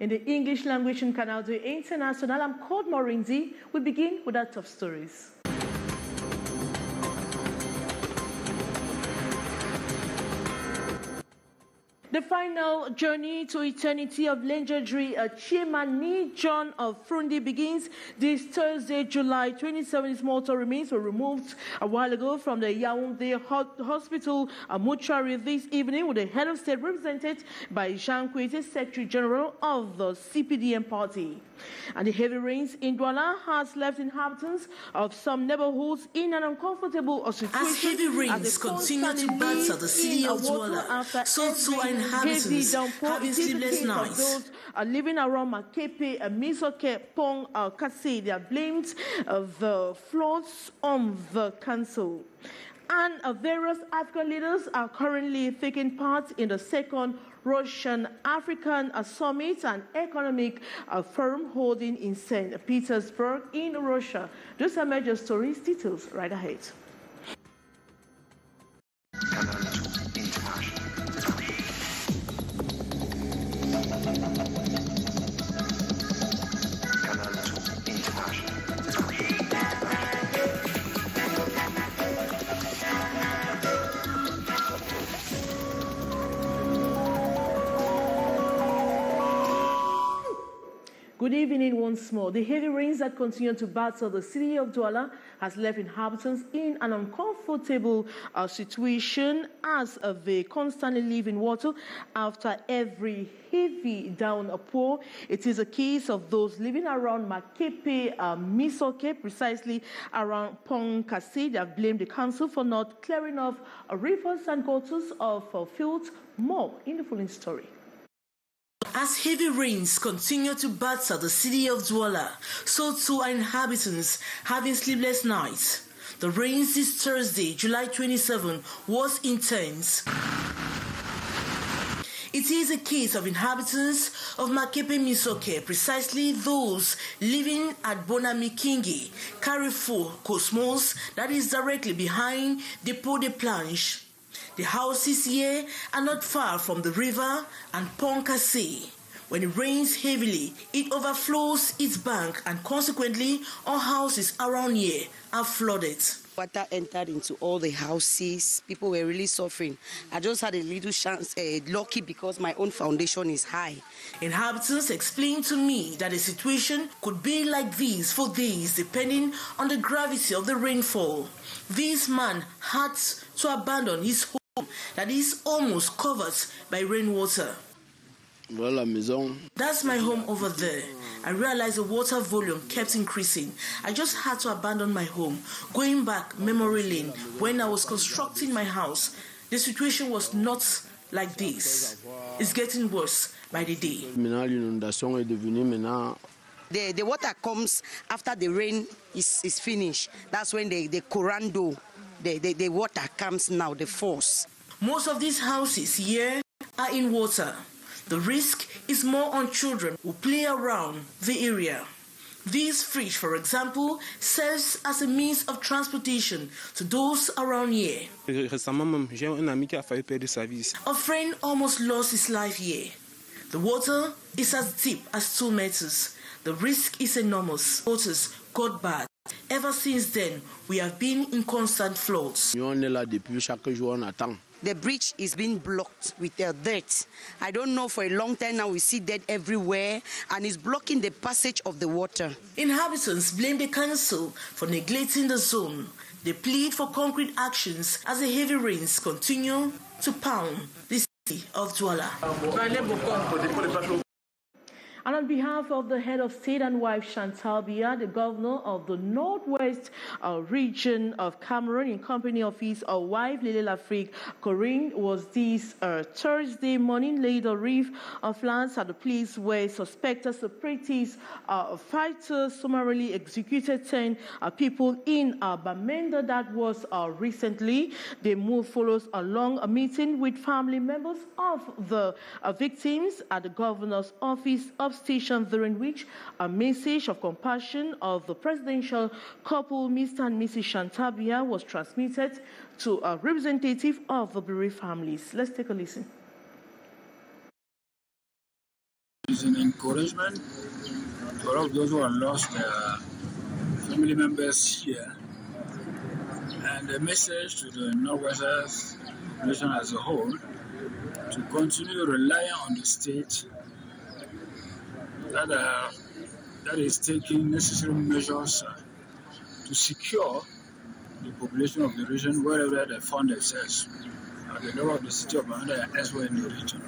in the English language in Canal International. I'm called Morinzi. We begin with our top stories. The final journey to eternity of legendary chairman John Fru Ndi begins this Thursday, July 27. His mortal remains were removed a while ago from the Yaoundé Hospital mortuary this evening, with the head of state represented by Jean Cliquez, Secretary General of the CPDM party. And the heavy rains in Douala has left inhabitants of some neighborhoods in an uncomfortable situation. As heavy rains continue to batter the city of Douala, so too are inhabitants having sleepless nights. Those living around Makepe, Misoke, Pong, Kasi, they are blamed the floods on the council. And various African leaders are currently taking part in the second Russian-African Summit and Economic Forum holding in St. Petersburg in Russia. Those are major stories, details right ahead. Good evening once more. The heavy rains that continue to batter the city of Douala has left inhabitants in an uncomfortable situation as they constantly live in water after every heavy downpour. It is a case of those living around Makepe, Misoke, precisely around Pong Kasi. They have blamed the council for not clearing off rivers and gutters of fields. More in the following story. As heavy rains continue to batter the city of Douala, so too are inhabitants having sleepless nights. The rains this Thursday, July 27, was intense. It is a case of inhabitants of Makepe Misoke, precisely those living at Bonamikingi, Carrefour Cosmos, that is directly behind Depot de Planche. The houses here are not far from the river and Pont Cassé. When it rains heavily, it overflows its bank, and consequently, all houses around here are flooded. Water entered into all the houses. People were really suffering. I just had a little chance, lucky because my own foundation is high. Inhabitants explained to me that the situation could be like this for days, depending on the gravity of the rainfall. This man had to abandon his home that is almost covered by rainwater. That's my home over there. I realized the water volume kept increasing. I just had to abandon my home. Going back memory lane, when I was constructing my house, the situation was not like this. It's getting worse by the day. The water comes after the rain is finished. That's when the corando, the water comes now, the force. Most of these houses here are in water. The risk is more on children who play around the area. This fridge, for example, serves as a means of transportation to those around here. A friend almost lost his life here. The water is as deep as 2 meters. The risk is enormous. Waters got bad. Ever since then, we have been in constant floods. The bridge is being blocked with dirt. I don't know, for a long time now we see dirt everywhere, and it's blocking the passage of the water. Inhabitants blame the council for neglecting the zone. They plead for concrete actions as the heavy rains continue to pound the city of Douala. And on behalf of the head of state and wife Chantal Biya, the governor of the northwest region of Cameroon, in company of his wife Lele Lafrique Corinne, was this Thursday morning laid a reef of lands at the place where suspected separatist fighters summarily executed 10 people in Bamenda. That was recently. The move follows along a meeting with family members of the victims at the governor's office station, during which a message of compassion of the presidential couple, Mr. and Mrs. Chantal Biya, was transmitted to a representative of the bereaved families. Let's take a listen. Reasoning encouragement for all of those who have lost their family members here, and a message to the Northwestern population as a whole to continue relying on the state that is taking necessary measures to secure the population of the region wherever they found themselves, at the level of the city of Bamenda and elsewhere in the region.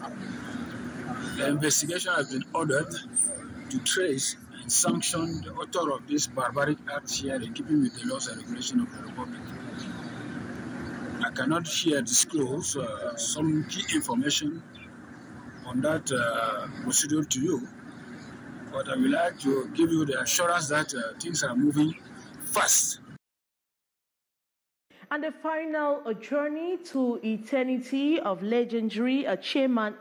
The investigation has been ordered to trace and sanction the author of this barbaric act here in keeping with the laws and regulations of the Republic. I cannot here disclose some key information on that procedure to you, but I would like to give you the assurance that things are moving fast. And the final journey to eternity of legendary chairman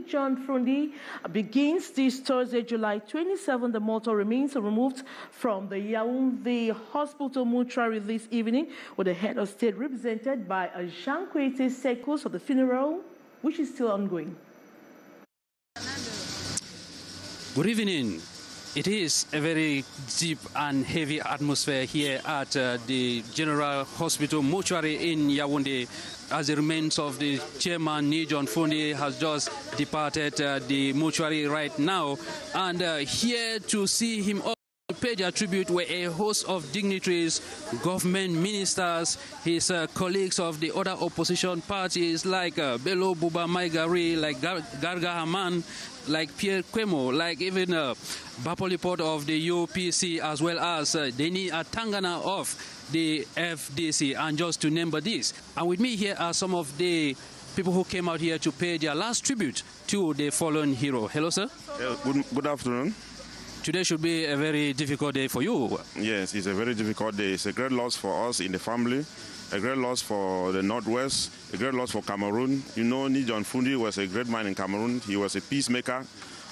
John Fru Ndi begins this Thursday, July 27. The mortal remains are removed from the Yaoundé Hospital mortuary this evening, with the head of state represented by Jean Secos of the funeral, which is still ongoing. Good evening. It is a very deep and heavy atmosphere here at the General Hospital mortuary in Yaoundé, as the remains of the chairman John Fru Ndi has just departed the mortuary right now. And here to see him pay their tribute were a host of dignitaries, government ministers, his colleagues of the other opposition parties like Bello Buba Maigari, like Garga Haman, like Pierre Kwemo, like even Bapolipot of the UPC, as well as Deni Atangana of the FDC, and just to name but this. And with me here are some of the people who came out here to pay their last tribute to the fallen hero. Hello, sir. Good afternoon. Today should be a very difficult day for you. Yes, it's a very difficult day. It's a great loss for us in the family, a great loss for the Northwest, a great loss for Cameroon. You know, John Fru Ndi was a great man in Cameroon. He was a peacemaker.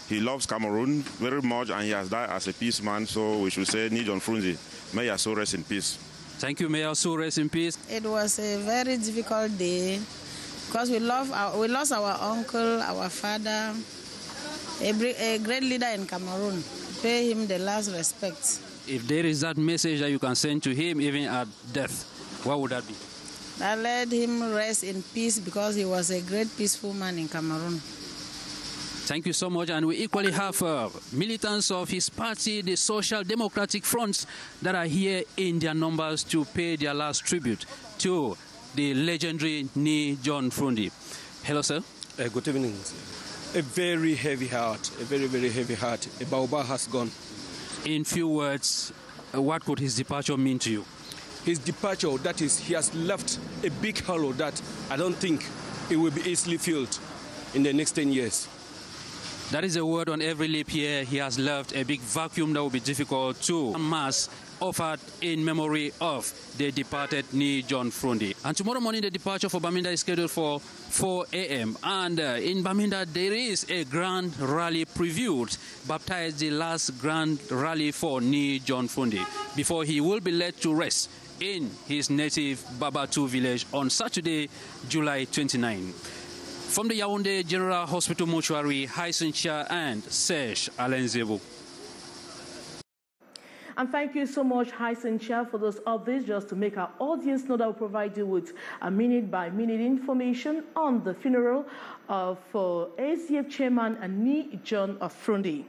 He loves Cameroon very much, and he has died as a peaceman. So we should say, John Fru Ndi, may your soul rest in peace. Thank you, may your soul rest in peace. It was a very difficult day because we lost our uncle, our father, a great leader in Cameroon. Pay him the last respect. If there is that message that you can send to him even at death, what would that be? I let him rest in peace because he was a great peaceful man in Cameroon. Thank you so much. And we equally have militants of his party, the Social Democratic Fronts, that are here in their numbers to pay their last tribute to the legendary John Fru Ndi. Hello, sir. Good evening. A very heavy heart, a very, very heavy heart. A Baobab has gone. In few words, what could his departure mean to you? His departure, that is, he has left a big hollow that I don't think it will be easily filled in the next 10 years. That is a word on every lip here. He has left a big vacuum that will be difficult to mass offered in memory of the departed John Fru Ndi. And tomorrow morning, the departure for Bamenda is scheduled for 4 a.m. And in Bamenda, there is a grand rally previewed, baptized the last grand rally for John Fru Ndi, before he will be led to rest in his native Babatu village on Saturday, July 29. From the Yaoundé General Hospital mortuary, Hyson Chia and Serge Alenzebo. And thank you so much, Hyson Chia, for those updates. Just to make our audience know that we'll provide you with a minute-by-minute information on the funeral of ACF chairman John Fru Ndi.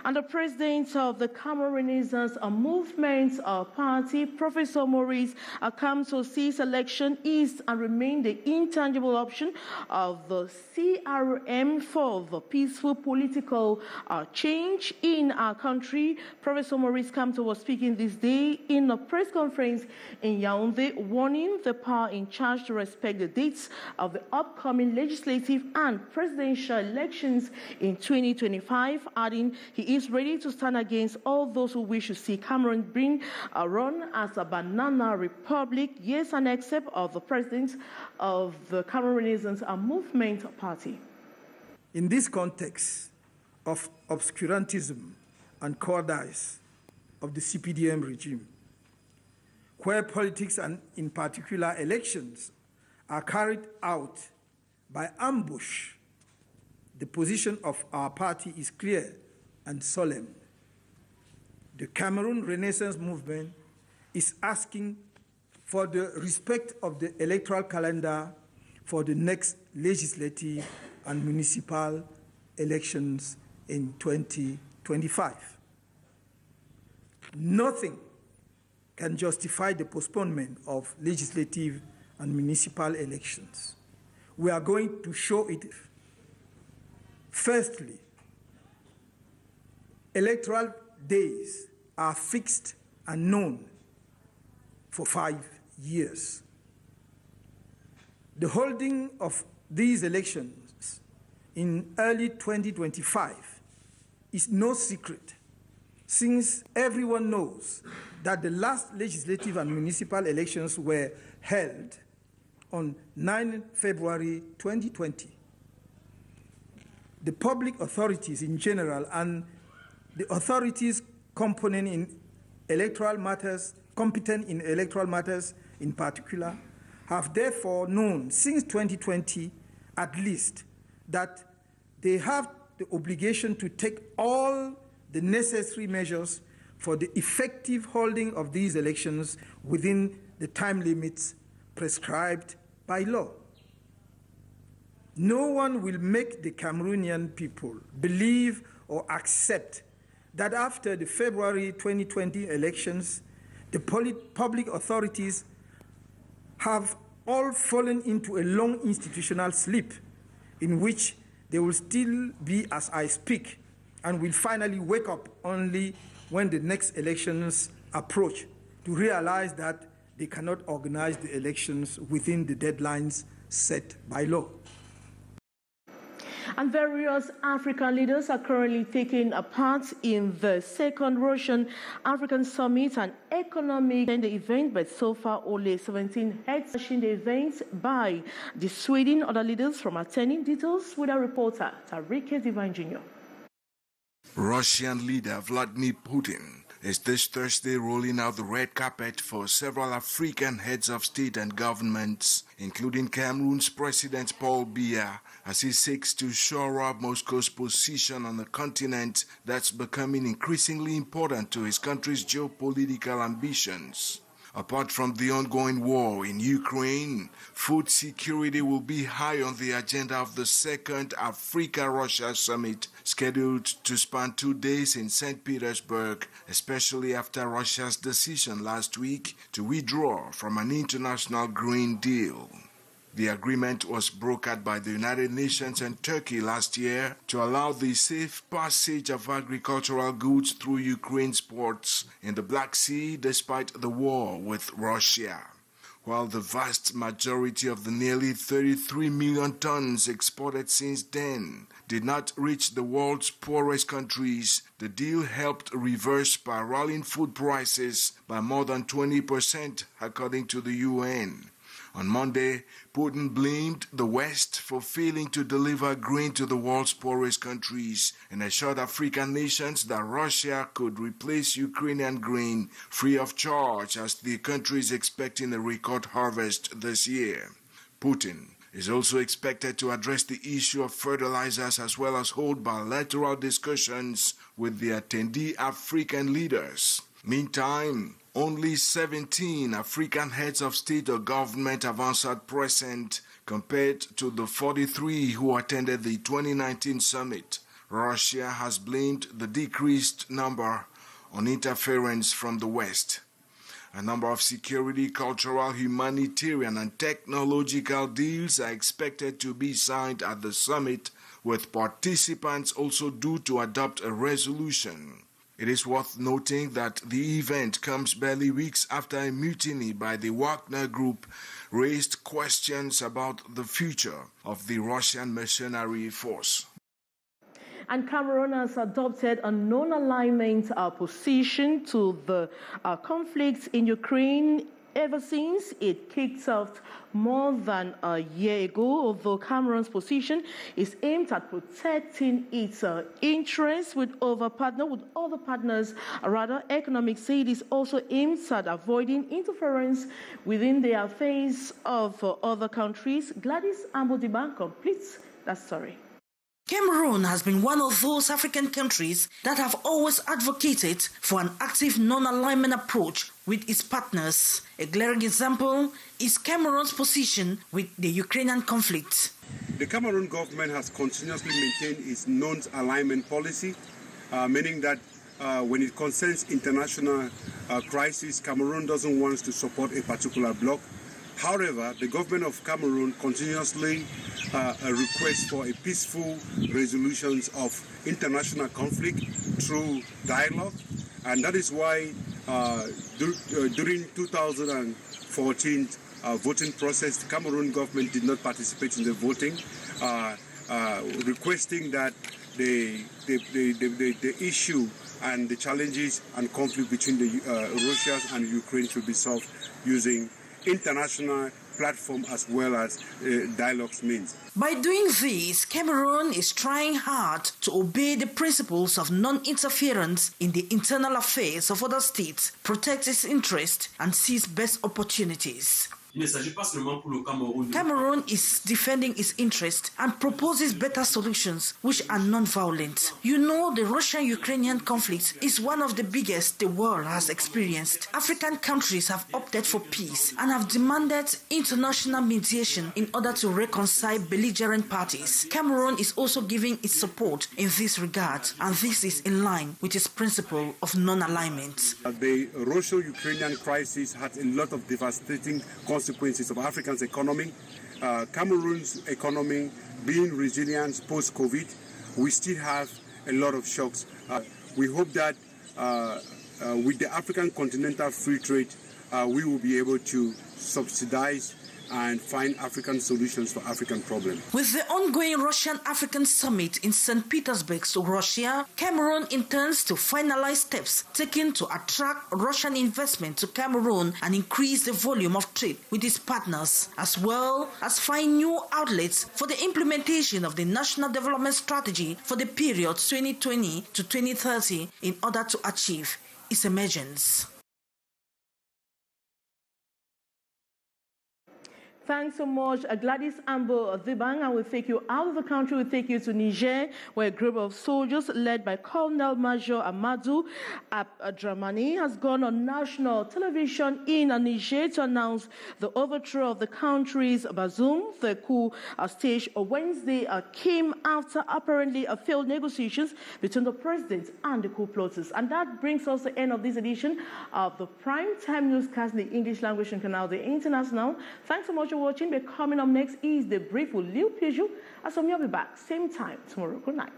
And the president of the Cameroon Renaissance Movement Party, Professor Maurice Akamso, sees election is and remain the intangible option of the CRM for the peaceful political change in our country. Professor Maurice Akamso was speaking this day in a press conference in Yaoundé, warning the power in charge to respect the dates of the upcoming legislative and presidential elections in 2025, adding he is ready to stand against all those who wish to see Cameroon being run as a banana republic, yes, and except of the president of the Cameroon Renaissance Movement Party. In this context of obscurantism and cowardice of the CPDM regime, where politics and in particular elections are carried out by ambush, the position of our party is clear and solemn. The Cameroon Renaissance Movement is asking for the respect of the electoral calendar for the next legislative and municipal elections in 2025. Nothing can justify the postponement of legislative and municipal elections. We are going to show it. Firstly, electoral days are fixed and known for 5 years. The holding of these elections in early 2025 is no secret, since everyone knows that the last legislative and municipal elections were held on 9 February 2020. The public authorities in general and the authorities competent in electoral matters in particular have therefore known since 2020 at least that they have the obligation to take all the necessary measures for the effective holding of these elections within the time limits prescribed by law. No one will make the Cameroonian people believe or accept that after the February 2020 elections, the public authorities have all fallen into a long institutional sleep in which they will still be as I speak and will finally wake up only when the next elections approach to realize that they cannot organize the elections within the deadlines set by law. And various African leaders are currently taking a part in the second Russian-African Summit and economic event, but so far only 17 heads in the event by dissuading other leaders from attending. Details with our reporter, Cliquez Jr. Russian leader Vladimir Putin is this Thursday rolling out the red carpet for several African heads of state and governments, including Cameroon's President Paul Biya, as he seeks to shore up Moscow's position on a continent that's becoming increasingly important to his country's geopolitical ambitions. Apart from the ongoing war in Ukraine, food security will be high on the agenda of the second Africa-Russia summit, scheduled to span 2 days in St. Petersburg, especially after Russia's decision last week to withdraw from an international grain deal. The agreement was brokered by the United Nations and Turkey last year to allow the safe passage of agricultural goods through Ukraine's ports in the Black Sea despite the war with Russia. While the vast majority of the nearly 33 million tons exported since then did not reach the world's poorest countries, the deal helped reverse spiraling food prices by more than 20%, according to the UN. On Monday, Putin blamed the West for failing to deliver grain to the world's poorest countries and assured African nations that Russia could replace Ukrainian grain free of charge as the country is expecting a record harvest this year. Putin is also expected to address the issue of fertilizers as well as hold bilateral discussions with the attendee African leaders. Meantime, only 17 African heads of state or government have answered present compared to the 43 who attended the 2019 summit. Russia has blamed the decreased number on interference from the West. A number of security, cultural, humanitarian, and technological deals are expected to be signed at the summit, with participants also due to adopt a resolution. It is worth noting that the event comes barely weeks after a mutiny by the Wagner Group raised questions about the future of the Russian mercenary force. And Cameroon has adopted a non-alignment position to the conflicts in Ukraine ever since it kicked off more than a year ago. Although Cameroon's position is aimed at protecting its interests with other partners, economic aid is also aimed at avoiding interference within the affairs of other countries. Gladys Ambodiban completes that story. Cameroon has been one of those African countries that have always advocated for an active non-alignment approach with its partners. A glaring example is Cameroon's position with the Ukrainian conflict. The Cameroon government has continuously maintained its non-alignment policy, meaning that when it concerns international crisis, Cameroon doesn't want to support a particular bloc. However, the government of Cameroon continuously requests for a peaceful resolution of international conflict through dialogue, and that is why during 2014 voting process, the Cameroon government did not participate in the voting, requesting that the issue and the challenges and conflict between the Russia and Ukraine should be solved using international platform as well as dialogues means. By doing this, Cameroon is trying hard to obey the principles of non-interference in the internal affairs of other states, protect its interests, and seize best opportunities. Cameroon is defending its interests and proposes better solutions which are non-violent. You know, the Russian-Ukrainian conflict is one of the biggest the world has experienced. African countries have opted for peace and have demanded international mediation in order to reconcile belligerent parties. Cameroon is also giving its support in this regard, and this is in line with its principle of non-alignment. The Russo-Ukrainian crisis had a lot of devastating consequences of Africa's economy. Cameroon's economy being resilient post-COVID, we still have a lot of shocks. We hope that with the African Continental Free Trade, we will be able to subsidize and find African solutions for African problems. With the ongoing Russian-African Summit in St. Petersburg, Russia, Cameroon intends to finalize steps taken to attract Russian investment to Cameroon and increase the volume of trade with its partners, as well as find new outlets for the implementation of the National Development Strategy for the period 2020 to 2030 in order to achieve its emergence. Thanks so much, Gladys Ambo Zibang. And we'll take you out of the country. We'll take you to Niger, where a group of soldiers led by Colonel Major Amadou Abdramani has gone on national television in Niger to announce the overthrow of the country's Bazoum. The coup staged on Wednesday came after apparently failed negotiations between the president and the coup plotters. And that brings us to the end of this edition of the Prime Time Newscast in the English language and Canal, the International. Thanks so much for watching. But coming up next is the brief with Liu Piju. As I'm be back same time tomorrow. Good night.